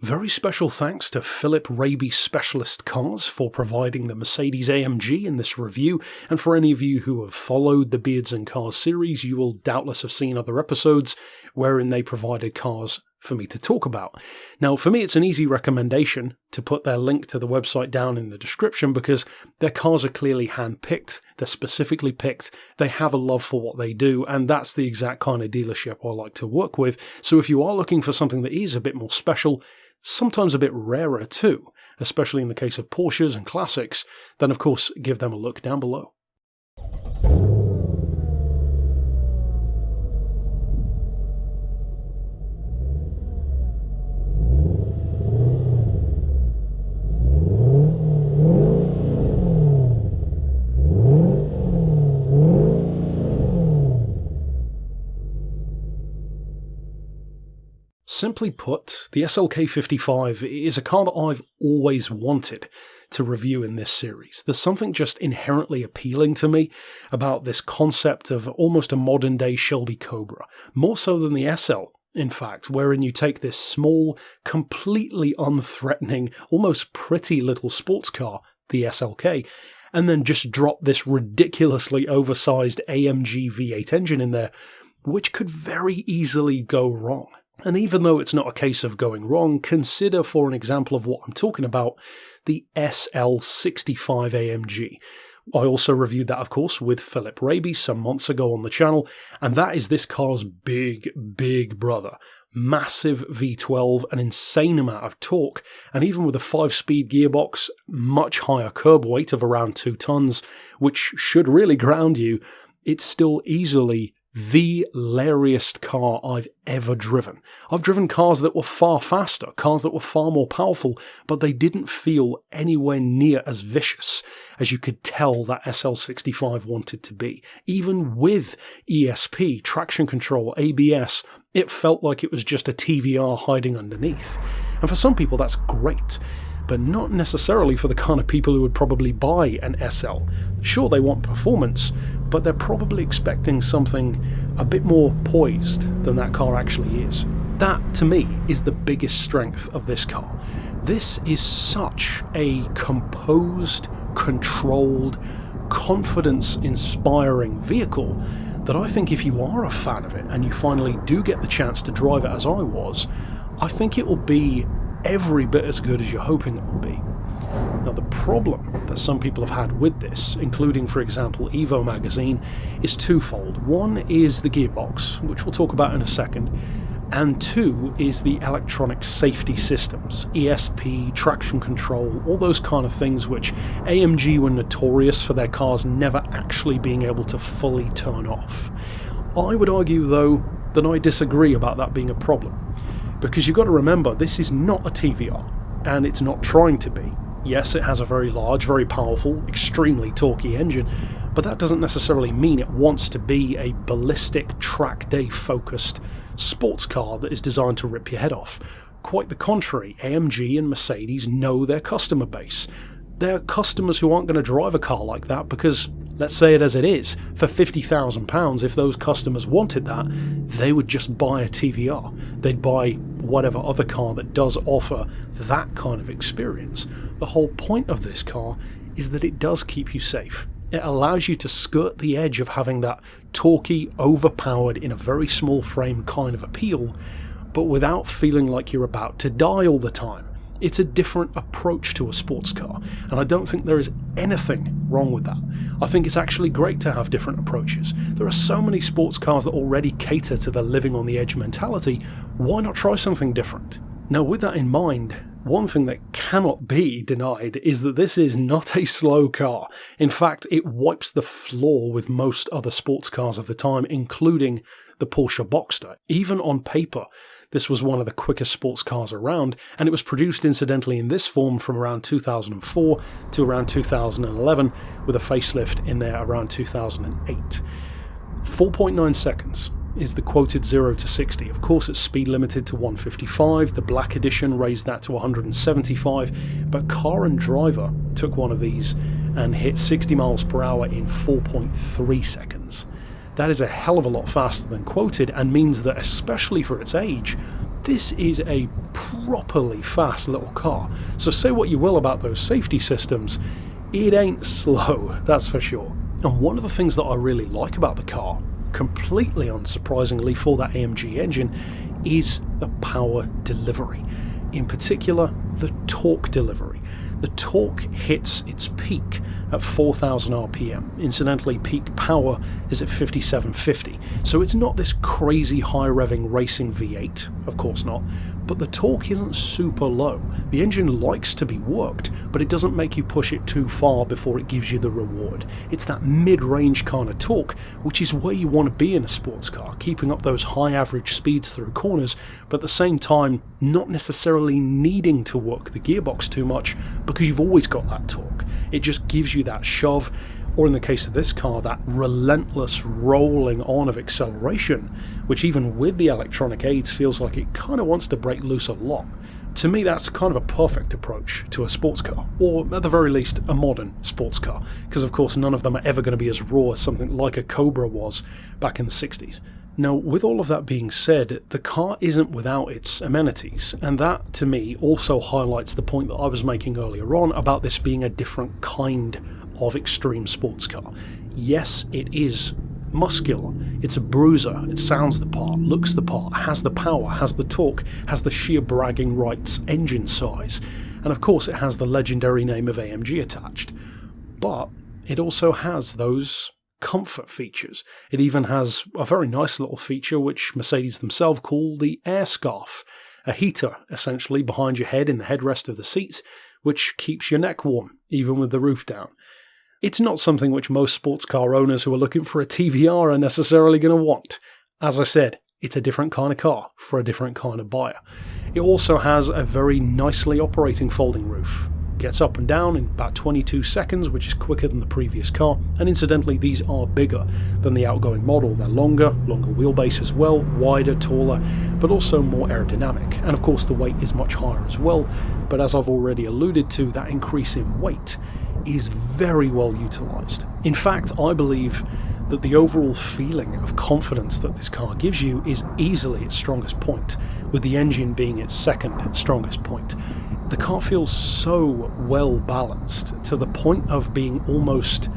Very special thanks to Philip Raby Specialist Cars for providing the Mercedes AMG in this review, and for any of you who have followed the Beards and Cars series, you will doubtless have seen other episodes wherein they provided cars for me to talk about. Now, for me, it's an easy recommendation to put their link to the website down in the description because their cars are clearly hand-picked, they're specifically picked, they have a love for what they do, and that's the exact kind of dealership I like to work with. So if you are looking for something that is a bit more special, sometimes a bit rarer too, especially in the case of Porsches and classics, then of course give them a look down below. Simply put, the SLK55 is a car that I've always wanted to review in this series. There's something just inherently appealing to me about this concept of almost a modern-day Shelby Cobra, more so than the SL, in fact, wherein you take this small, completely unthreatening, almost pretty little sports car, the SLK, and then just drop this ridiculously oversized AMG V8 engine in there, which could very easily go wrong. And even though it's not a case of going wrong, consider for an example of what I'm talking about, the SLK55 AMG. I also reviewed that, of course, with Philip Raby some months ago on the channel, and that is this car's big brother. Massive V12, an insane amount of torque, and even with a 5-speed gearbox, much higher curb weight of around 2 tons, which should really ground you, it's still easily the lariest car I've ever driven. I've driven cars that were far faster, cars that were far more powerful, but they didn't feel anywhere near as vicious as you could tell that SL65 wanted to be. Even with ESP, traction control, ABS, it felt like it was just a TVR hiding underneath. And for some people that's great, but not necessarily for the kind of people who would probably buy an SL. Sure, they want performance, but they're probably expecting something a bit more poised than that car actually is. That, to me, is the biggest strength of this car. This is such a composed, controlled, confidence-inspiring vehicle that I think if you are a fan of it and you finally do get the chance to drive it as I was, I think it will be every bit as good as you're hoping it will be. Now, the problem that some people have had with this, including, for example, Evo magazine, is twofold. One is the gearbox, which we'll talk about in a second, and two is the electronic safety systems, ESP, traction control, all those kind of things which AMG were notorious for their cars never actually being able to fully turn off. I would argue, though, that I disagree about that being a problem, because you've got to remember this is not a TVR, and it's not trying to be. Yes, it has a very large, very powerful, extremely torquey engine, but that doesn't necessarily mean it wants to be a ballistic, track day focused sports car that is designed to rip your head off. Quite the contrary, AMG and Mercedes know their customer base. They're customers who aren't going to drive a car like that because, let's say it as it is, for £50,000, if those customers wanted that, they would just buy a TVR. They'd buy whatever other car that does offer that kind of experience. The whole point of this car is that it does keep you safe. It allows you to skirt the edge of having that torquey, overpowered, in a very small frame kind of appeal, but without feeling like you're about to die all the time. It's a different approach to a sports car, and I don't think there is anything wrong with that. I think it's actually great to have different approaches. There are so many sports cars that already cater to the living on the edge mentality. Why not try something different? Now, with that in mind, one thing that cannot be denied is that this is not a slow car. In fact, it wipes the floor with most other sports cars of the time, including the Porsche Boxster. Even on paper, this was one of the quickest sports cars around, and it was produced incidentally in this form from around 2004 to around 2011, with a facelift in there around 2008. 4.9 seconds is the quoted 0 to 60. Of course, it's speed limited to 155. The black edition raised that to 175, but Car and Driver took one of these and hit 60 miles per hour in 4.3 seconds. That is a hell of a lot faster than quoted, and means that, especially for its age, this is a properly fast little car. So say what you will about those safety systems, it ain't slow, that's for sure. And one of the things that I really like about the car, completely unsurprisingly for that AMG engine, is the power delivery. In particular, the torque delivery. The torque hits its peak at 4,000 RPM. Incidentally, peak power is at 5750. So it's not this crazy high revving racing V8, of course not, but the torque isn't super low. The engine likes to be worked, but it doesn't make you push it too far before it gives you the reward. It's that mid-range kind of torque, which is where you want to be in a sports car, keeping up those high average speeds through corners, but at the same time not necessarily needing to work the gearbox too much because you've always got that torque. It just gives you that shove, or in the case of this car, that relentless rolling on of acceleration, which even with the electronic aids feels like it kind of wants to break loose a lot. To me, that's kind of a perfect approach to a sports car, or at the very least a modern sports car, because of course none of them are ever going to be as raw as something like a Cobra was back in the 60s. Now, with all of that being said, the car isn't without its amenities, and that, to me, also highlights the point that I was making earlier on about this being a different kind of extreme sports car. Yes, it is muscular, it's a bruiser, it sounds the part, looks the part, has the power, has the torque, has the sheer bragging rights engine size, and of course it has the legendary name of AMG attached. But it also has those comfort features. It even has a very nice little feature which Mercedes themselves call the air scarf, a heater essentially behind your head in the headrest of the seat, which keeps your neck warm even with the roof down. It's not something which most sports car owners who are looking for a TVR are necessarily going to want. As I said, it's a different kind of car for a different kind of buyer. It also has a very nicely operating folding roof. Gets up and down in about 22 seconds, which is quicker than the previous car, and incidentally these are bigger than the outgoing model. They're longer wheelbase as well, wider, taller, but also more aerodynamic, and of course the weight is much higher as well, but as I've already alluded to, that increase in weight is very well utilised. In fact, I believe that the overall feeling of confidence that this car gives you is easily its strongest point, with the engine being its second strongest point. The car feels so well balanced to the point of being almost,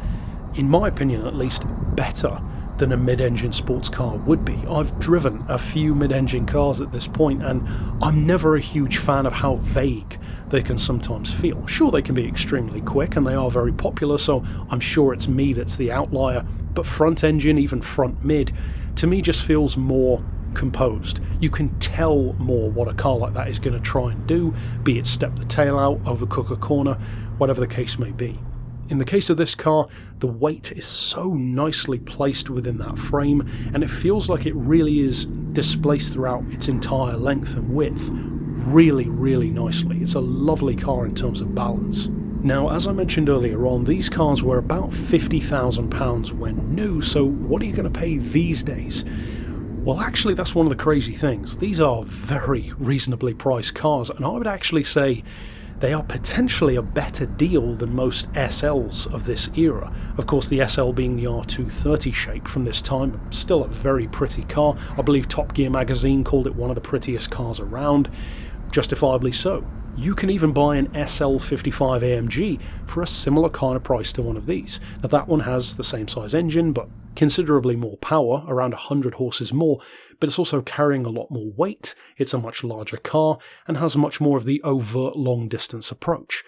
in my opinion at least, better than a mid-engine sports car would be. I've driven a few mid-engine cars at this point, and I'm never a huge fan of how vague they can sometimes feel. Sure, they can be extremely quick, and they are very popular, so I'm sure it's me that's the outlier, but front engine, even front mid, to me just feels more composed. You can tell more what a car like that is going to try and do, be it step the tail out, overcook a corner, whatever the case may be. In the case of this car, the weight is so nicely placed within that frame, and it feels like it really is displaced throughout its entire length and width really, really nicely. It's a lovely car in terms of balance. Now, as I mentioned earlier on, these cars were about £50,000 when new, so what are you going to pay these days? Well, actually, that's one of the crazy things. These are very reasonably priced cars, and I would actually say they are potentially a better deal than most SLs of this era. Of course, the SL being the R230 shape from this time, still a very pretty car. I believe Top Gear magazine called it one of the prettiest cars around, justifiably so. You can even buy an SLK55 AMG for a similar kind of price to one of these. Now that one has the same size engine, but considerably more power, around 100 horses more, but it's also carrying a lot more weight, it's a much larger car, and has much more of the overt long-distance approach.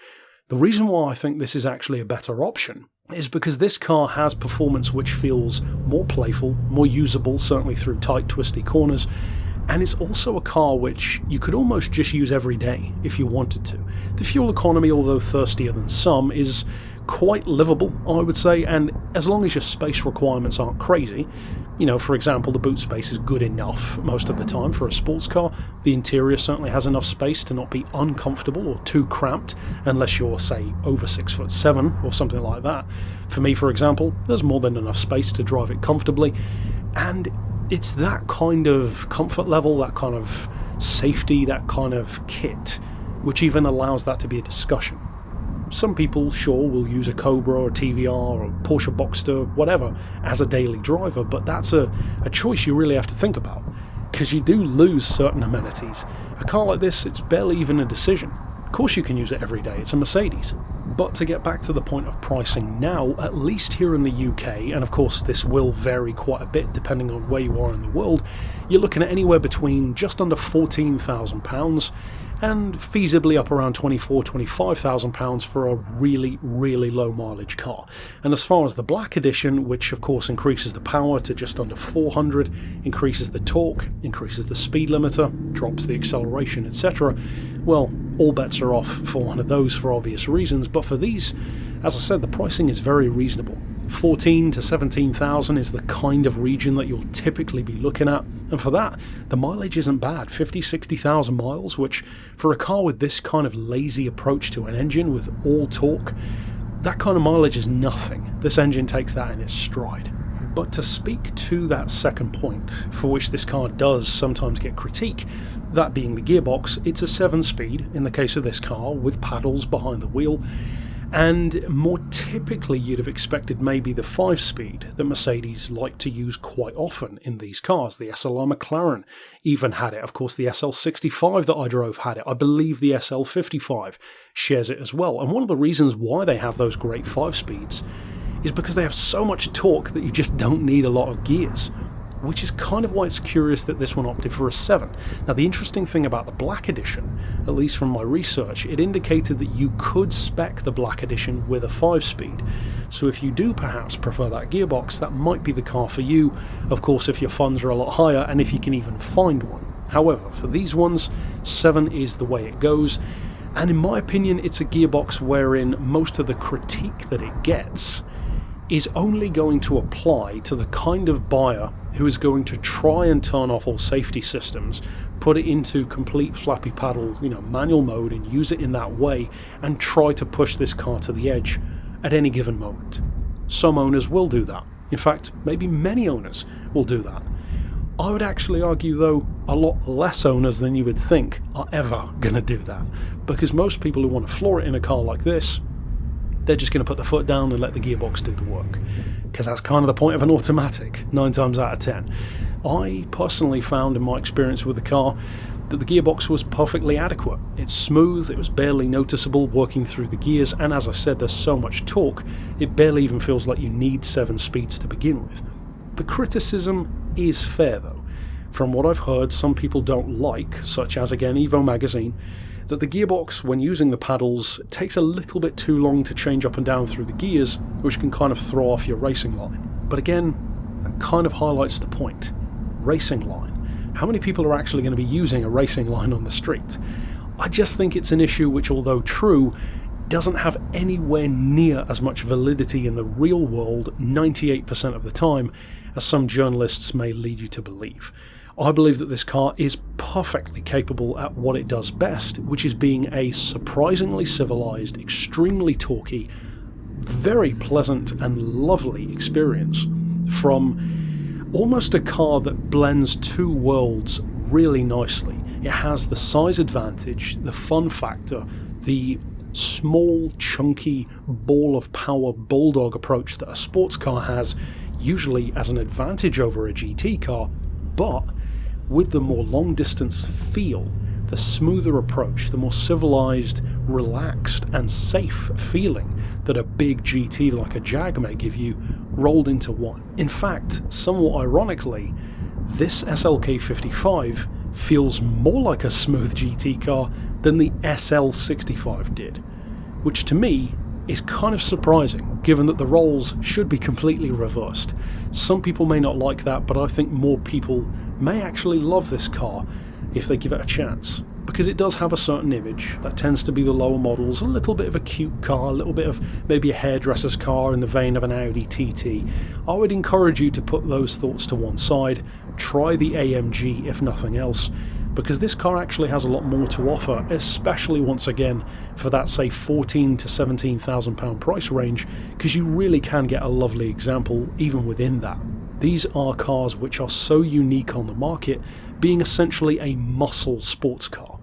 The reason why I think this is actually a better option is because this car has performance which feels more playful, more usable, certainly through tight, twisty corners, and it's also a car which you could almost just use every day if you wanted to. The fuel economy, although thirstier than some, is quite livable, I would say, and as long as your space requirements aren't crazy, for example, the boot space is good enough most of the time for a sports car. The interior certainly has enough space to not be uncomfortable or too cramped, unless you're, say, over 6'7" or something like that. For me, for example, there's more than enough space to drive it comfortably, and it's that kind of comfort level, that kind of safety, that kind of kit, which even allows that to be a discussion. Some people, sure, will use a Cobra or a TVR or a Porsche Boxster, whatever, as a daily driver, but that's a choice you really have to think about. because you do lose certain amenities. A car like this, it's barely even a decision. Of course you can use it every day, it's a Mercedes. But to get back to the point of pricing now, at least here in the UK, and of course this will vary quite a bit depending on where you are in the world, you're looking at anywhere between just under £14,000 and feasibly up around £24,000-25,000 for a really, really low mileage car. And as far as the Black Edition, which of course increases the power to just under 400, increases the torque, increases the speed limiter, drops the acceleration, etc., well, all bets are off for one of those for obvious reasons, but for these, as I said, the pricing is very reasonable. 14 to 17,000 is the kind of region that you'll typically be looking at, and for that, the mileage isn't bad, 50-60,000 miles, which for a car with this kind of lazy approach to an engine with all torque, that kind of mileage is nothing. This engine takes that in its stride. But to speak to that second point, for which this car does sometimes get critique, that being the gearbox, it's a 7-speed in the case of this car with paddles behind the wheel, and more typically you'd have expected maybe the 5-speed that Mercedes like to use quite often in these cars. The SLR McLaren even had it. Of course, the SL65 that I drove had it. I believe the SL55 shares it as well. And one of the reasons why they have those great 5-speeds is because they have so much torque that you just don't need a lot of gears, which is kind of why it's curious that this one opted for a 7. Now, the interesting thing about the Black Edition, at least from my research, it indicated that you could spec the Black Edition with a 5-speed. So if you do perhaps prefer that gearbox, that might be the car for you, of course if your funds are a lot higher and if you can even find one. However, for these ones, 7 is the way it goes, and in my opinion it's a gearbox wherein most of the critique that it gets is only going to apply to the kind of buyer who is going to try and turn off all safety systems, put it into complete flappy paddle, manual mode, and use it in that way, and try to push this car to the edge at any given moment. Some owners will do that. In fact, maybe many owners will do that. I would actually argue, though, a lot less owners than you would think are ever going to do that, because most people who want to floor it in a car like this, they're just going to put the foot down and let the gearbox do the work, because that's kind of the point of an automatic, 9 times out of 10. I personally found in my experience with the car that the gearbox was perfectly adequate. It's smooth, it was barely noticeable working through the gears, and as I said, there's so much torque, it barely even feels like you need 7 speeds to begin with. The criticism is fair though. From what I've heard, some people don't like, such as again Evo Magazine, that the gearbox, when using the paddles, takes a little bit too long to change up and down through the gears, which can kind of throw off your racing line. But again, that kind of highlights the point. Racing line. How many people are actually going to be using a racing line on the street? I just think it's an issue which, although true, doesn't have anywhere near as much validity in the real world 98% of the time as some journalists may lead you to believe. I believe that this car is perfectly capable at what it does best, which is being a surprisingly civilized, extremely torquey, very pleasant and lovely experience. From almost a car that blends two worlds really nicely. It has the size advantage, the fun factor, the small, chunky, ball of power bulldog approach that a sports car has, usually as an advantage over a GT car, but with the more long distance feel, the smoother approach, the more civilized, relaxed and safe feeling that a big GT like a Jag may give you rolled into one. In fact, somewhat ironically, this SLK55 feels more like a smooth GT car than the SL65 did, which to me is kind of surprising, given that the roles should be completely reversed. Some people may not like that, but I think more people may actually love this car if they give it a chance, because it does have a certain image that tends to be the lower models, a little bit of a cute car, a little bit of maybe a hairdresser's car in the vein of an Audi TT. I would encourage you to put those thoughts to one side, try the AMG if nothing else, because this car actually has a lot more to offer, especially once again for that say £14,000 to £17,000 price range, because you really can get a lovely example even within that. These are cars which are so unique on the market, being essentially a muscle sports car.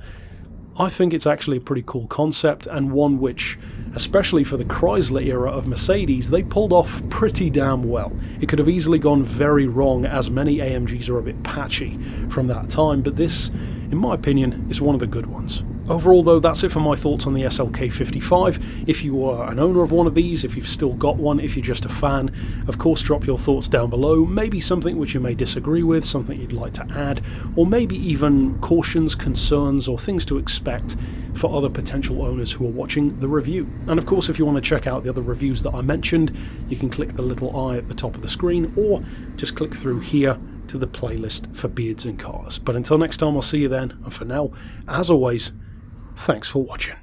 I think it's actually a pretty cool concept, and one which, especially for the Chrysler era of Mercedes, they pulled off pretty damn well. It could have easily gone very wrong, as many AMGs are a bit patchy from that time, but this, in my opinion, is one of the good ones. Overall though, that's it for my thoughts on the SLK55. If you are an owner of one of these, if you've still got one, if you're just a fan, of course drop your thoughts down below, maybe something which you may disagree with, something you'd like to add, or maybe even cautions, concerns, or things to expect for other potential owners who are watching the review. And of course, if you want to check out the other reviews that I mentioned, you can click the little eye at the top of the screen, or just click through here to the playlist for Beards and Cars. But until next time, I'll see you then, and for now, as always, thanks for watching.